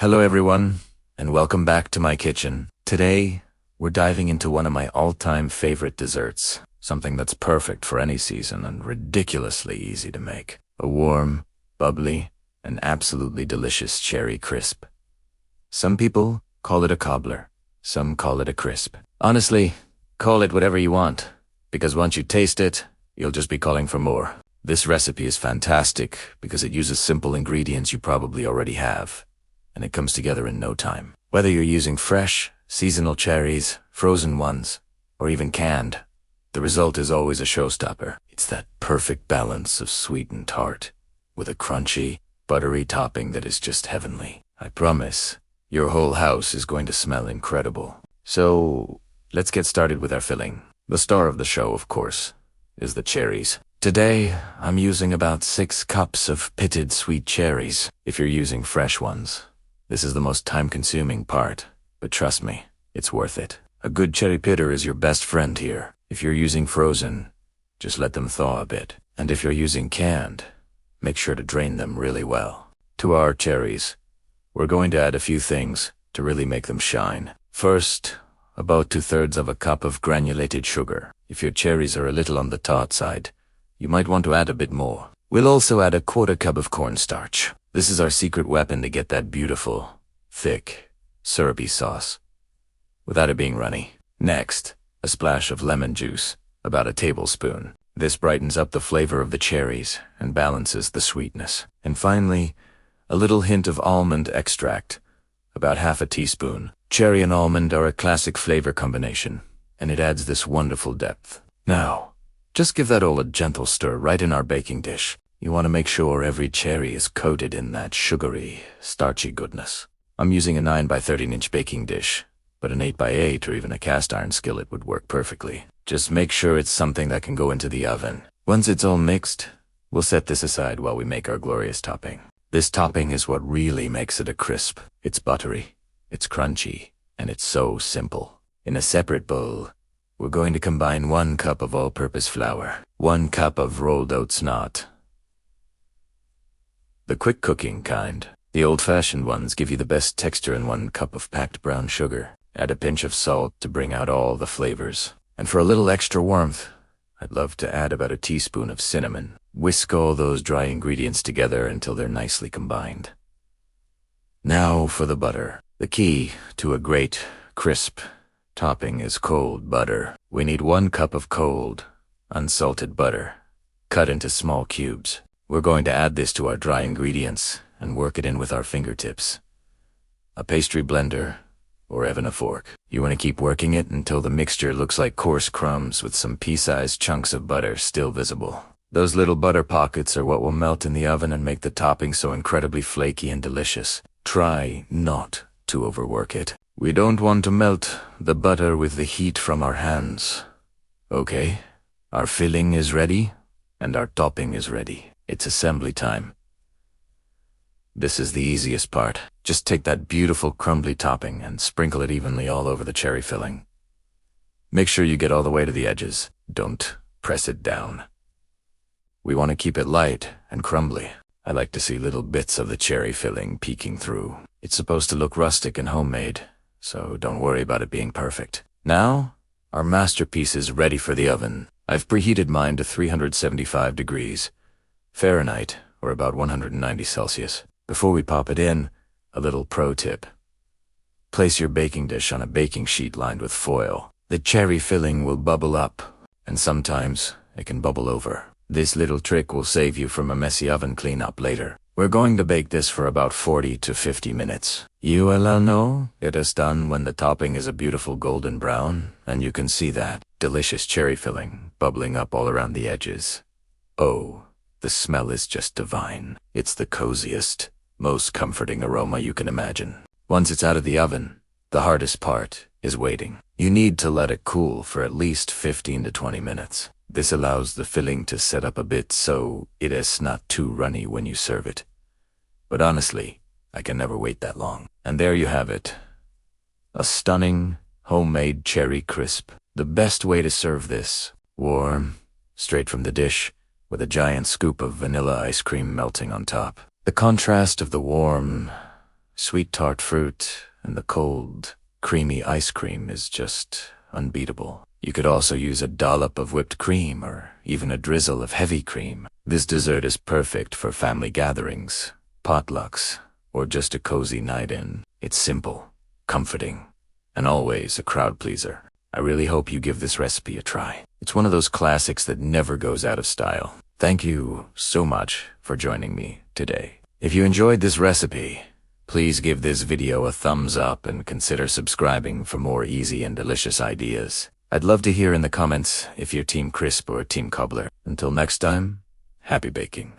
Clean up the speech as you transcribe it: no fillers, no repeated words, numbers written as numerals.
Hello everyone, and welcome back to my kitchen. Today, we're diving into one of my all-time favorite desserts, something that's perfect for any season and ridiculously easy to make. A warm, bubbly, and absolutely delicious cherry crisp. Some people call it a cobbler, some call it a crisp. Honestly, call it whatever you want, because once you taste it, you'll just be calling for more. This recipe is fantastic because it uses simple ingredients you probably already have, and it comes together in no time. Whether you're using fresh, seasonal cherries, frozen ones, or even canned, the result is always a showstopper. It's that perfect balance of sweet and tart, with a crunchy, buttery topping that is just heavenly. I promise, your whole house is going to smell incredible. So, let's get started with our filling. The star of the show, of course, is the cherries. Today, I'm using about 6 cups of pitted sweet cherries. If you're using fresh ones, this is the most time-consuming part, but trust me, it's worth it. A good cherry pitter is your best friend here. If you're using frozen, just let them thaw a bit. And if you're using canned, make sure to drain them really well. To our cherries, we're going to add a few things to really make them shine. First, about 2/3 of a cup of granulated sugar. If your cherries are a little on the tart side, you might want to add a bit more. We'll also add a 1/4 cup of cornstarch. This is our secret weapon to get that beautiful, thick, syrupy sauce, without it being runny. Next, a splash of lemon juice, about a tablespoon. This brightens up the flavor of the cherries and balances the sweetness. And finally, a little hint of almond extract, about 1/2 teaspoon. Cherry and almond are a classic flavor combination, and it adds this wonderful depth. Now, just give that all a gentle stir right in our baking dish. You want to make sure every cherry is coated in that sugary, starchy goodness. I'm using a 9 by 13-inch baking dish, but an 8 by 8 or even a cast iron skillet would work perfectly. Just make sure it's something that can go into the oven. Once it's all mixed, we'll set this aside while we make our glorious topping. This topping is what really makes it a crisp. It's buttery, it's crunchy, and it's so simple. In a separate bowl, we're going to combine 1 cup of all-purpose flour, 1 cup of rolled oats knot, the quick cooking kind. The old-fashioned ones give you the best texture, in 1 cup of packed brown sugar. Add a pinch of salt to bring out all the flavors. And for a little extra warmth, I'd love to add about a teaspoon of cinnamon. Whisk all those dry ingredients together until they're nicely combined. Now for the butter. The key to a great, crisp topping is cold butter. We need 1 cup of cold, unsalted butter, cut into small cubes. We're going to add this to our dry ingredients and work it in with our fingertips. A pastry blender, or even a fork. You want to keep working it until the mixture looks like coarse crumbs with some pea-sized chunks of butter still visible. Those little butter pockets are what will melt in the oven and make the topping so incredibly flaky and delicious. Try not to overwork it. We don't want to melt the butter with the heat from our hands. Okay, our filling is ready, and our topping is ready. It's assembly time. This is the easiest part. Just take that beautiful crumbly topping and sprinkle it evenly all over the cherry filling. Make sure you get all the way to the edges. Don't press it down. We want to keep it light and crumbly. I like to see little bits of the cherry filling peeking through. It's supposed to look rustic and homemade, so don't worry about it being perfect. Now, our masterpiece is ready for the oven. I've preheated mine to 375 degrees Fahrenheit, or about 190 Celsius. Before we pop it in, a little pro tip. Place your baking dish on a baking sheet lined with foil. The cherry filling will bubble up, and sometimes it can bubble over. This little trick will save you from a messy oven cleanup later. We're going to bake this for about 40 to 50 minutes. You will know it is done when the topping is a beautiful golden brown, and you can see that delicious cherry filling bubbling up all around the edges. Oh, the smell is just divine. It's the coziest, most comforting aroma you can imagine. Once it's out of the oven, the hardest part is waiting. You need to let it cool for at least 15 to 20 minutes. This allows the filling to set up a bit so it is not too runny when you serve it. But honestly, I can never wait that long. And there you have it. A stunning, homemade cherry crisp. The best way to serve this, warm, straight from the dish, with a giant scoop of vanilla ice cream melting on top. The contrast of the warm, Sweet tart fruit and the cold, creamy ice cream is just unbeatable. You could also use a dollop of whipped cream or even a drizzle of heavy cream. This dessert is perfect for family gatherings, potlucks, or just a cozy night in. It's simple, comforting, and always a crowd pleaser. I really hope you give this recipe a try. It's one of those classics that never goes out of style. Thank you so much for joining me today. If you enjoyed this recipe, please give this video a thumbs up and consider subscribing for more easy and delicious ideas. I'd love to hear in the comments if you're Team Crisp or Team Cobbler. Until next time, happy baking.